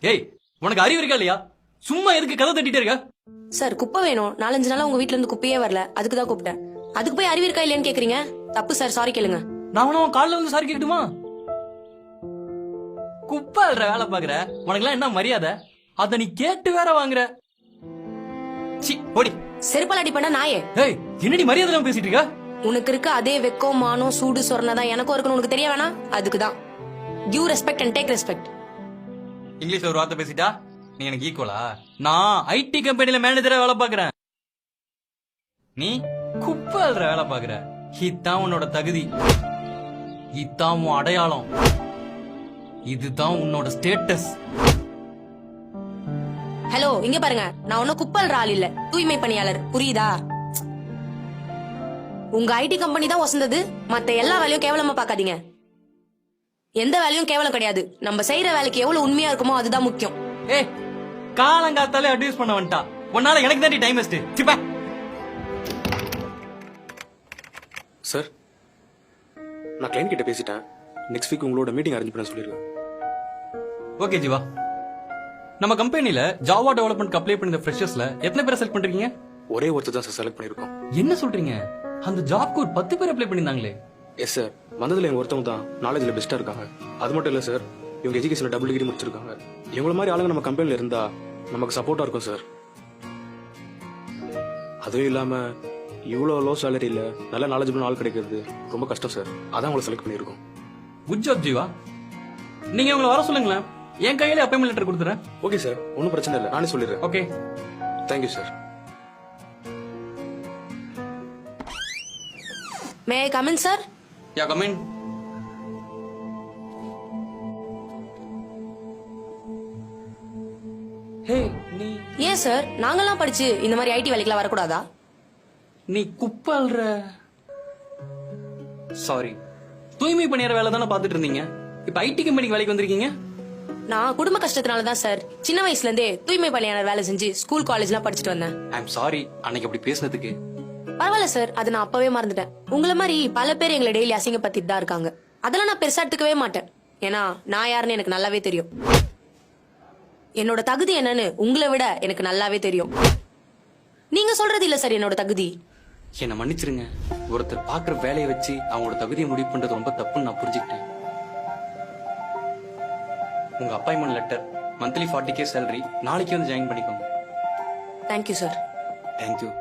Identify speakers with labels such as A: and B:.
A: ஏய் உனக்கு அறிவு இருக்கா இல்லையா? சும்மா எதுக்கு கதை தட்டிட்டே இருக்க?
B: சார் குப்பை வேணும். 4-5 நாளா உங்க வீட்ல இருந்து குப்பையே வரல, அதுக்கு தான் கூப்பிட்டேன். அதுக்கு போய் அறிவு இருக்கா இல்லையான்னு கேக்குறீங்க. தப்பு சார், சாரி கேளுங்க.
A: நான் உன் காலில் வந்து சாரி கேட்கட்டுமா? குப்பை அல்ற வேலை பாக்குற உனக்குலாம் என்ன மரியாதை? அத நீ கேட்டு வேற வாங்குற. சி போடி.
B: செருப்பால் அடிப்பண்டா நாயே.
A: ஏய் என்னடி மரியாதை இல்லாம பேசிட்டு இருக்க?
B: உனக்கு இருக்க அதே வெக்கம் மானம் சூடு சொரணதான் எனக்கும் இருக்குன்னு உனக்கு தெரிய வேணாம். அதுக்குதான் give respect and take respect.
A: இங்கிலீஷ்ல ஒரு வார்த்தை பேசிட்டா நீ எனக்கு ஈக்குவலா? நான் ஐடி கம்பெனில மேனேஜரா வேலை பாக்குறேன். நீ குப்பை அல்ற வேலை பாக்குற. இதான் உன்னோட தகுதி, இதான் உன் அடையாளம், இதுதான் உன்னோட ஸ்டேட்டஸ்.
B: ஹலோ இங்க பாருங்க, நான் ஒன்னும் குப்பல்ற ஆள் இல்ல, தூய்மை பணியாளர், புரியுதா? உங்க ஐடி கம்பெனி தான் வசந்தது, மத்த எல்லா வேலையும் கேவலமா பாக்காதீங்க. எந்த வேலையும் கேவலம் கிடையாது. நம்ம செய்யற வேலைக்கு எவ்வளவு உண்மையா இருக்குமோ அதுதான் முக்கியம்.
A: ஏ காலங்காத்தாலே அட்வைஸ் பண்ண வந்துட்டா. உன்னால எனக்கு தான் டைம் வேஸ்ட். சிப்பா.
C: சார், நான் கிளைண்ட் கிட்ட பேசிட்டேன். நெக்ஸ்ட் வீக் உங்களோட மீட்டிங் அரேஞ்ச் பண்ண சொல்லிருக்கேன்.
A: ஓகே ஜீவா. நம்ம கம்பெனில ஜாவா டெவலப்மெண்ட் அப்ளை பண்ணி ஃப்ரெஷர்ஸ்ல எத்தனை பேரை செலக்ட் பண்றீங்க?
C: ஒரே ஒருத்தர் தான் சார் செலக்ட் பண்ணிருக்கோம்.
A: என்ன சொல்றீங்க? அந்த ஜாப்க்கு ஒரு 10 பேர் அப்ளை பண்ணிருந்தாங்களே.
C: எஸ் சார், வந்ததுல எங்க ஒருத்தவங்க தான் நாலேஜ்ல பெஸ்டா இருக்காங்க. அது மட்டும் இல்ல சார், இவங்க எஜுகேஷன்ல டபுள் டிகிரி முடிச்சிருக்காங்க. இவங்கள மாதிரி ஆளுங்க நம்ம கம்பெனில இருந்தா நமக்கு சப்போர்ட்டா இருக்கும் சார். அதுவும் இல்லாம இவ்வளவு லோ சேலரியில நல்ல நாலேஜபிள் ஆள் கிடைக்கிறது ரொம்ப கஷ்டம் சார். அதான் உங்களை செலக்ட் பண்ணிருக்கோம்.
A: Good job Jeeva. நீங்க உங்களை வர சொல்லுங்களேன், என் கையில அப்பாயின்மெண்ட் லெட்டர் கொடுத்துறேன்.
C: ஓகே சார், ஒன்றும் பிரச்சனை இல்லை, நானே சொல்லிடுறேன்.
A: Okay
C: thank you sir.
B: May I come in sir?
A: Yeah come in. Hey நீ
B: ஏன் சார், நாங்கெல்லாம் படிச்சு இந்த மாதிரி ஐடி வேலைக்கெல்லாம் வரக்கூடாதா?
A: நீ குப்பல்ற. சாரி, தூய்மை பணியார வேலை தானே பாத்துட்டு இருந்தீங்க. இப்ப ஐடி கம்பெனிக்கு வேலைக்கு வந்திருக்கீங்க.
B: நான் குடும்ப கஷ்டத்தினாலதான் சார் சின்ன வயசுல இருந்தே தூய்மை பணியாளர் வேலை செஞ்சு ஸ்கூல் காலேஜ்லாம் படிச்சுட்டு வந்தேன்.
A: ஐ அம் சாரி அன்னைக்கு அப்படி பேசினதுக்கு.
B: பரவாயில்ல சார், அது நான் அப்பவே மறந்துட்டேன். உங்களை மாதிரி பல பேர் எங்களை டெய்லி அசிங்கப்படுத்திட்டு தான் இருக்காங்க. அதெல்லாம் நான் பெருசா எடுத்துக்கவே மாட்டேன். ஏன்னா நான் யாருன்னு எனக்கு நல்லாவே தெரியும். என்னோட தகுதி என்னன்னு உங்களை விட எனக்கு நல்லாவே தெரியும். நீங்க சொல்றது இல்ல சார் என்னோட தகுதி.
A: என்ன மன்னிச்சிருங்க. ஒருத்தர் பாக்குற வேலையை வச்சு அவங்களோட தகுதியை முடிவு பண்றது ரொம்ப தப்புன்னு நான் புரிஞ்சுக்கிட்டேன். உங்க appointment letter, monthly 40K salary, நாளைக்கு வந்து ஜாயின் பண்ணிக்கோங்க.
B: Thank you sir.
A: தேங்க்யூ.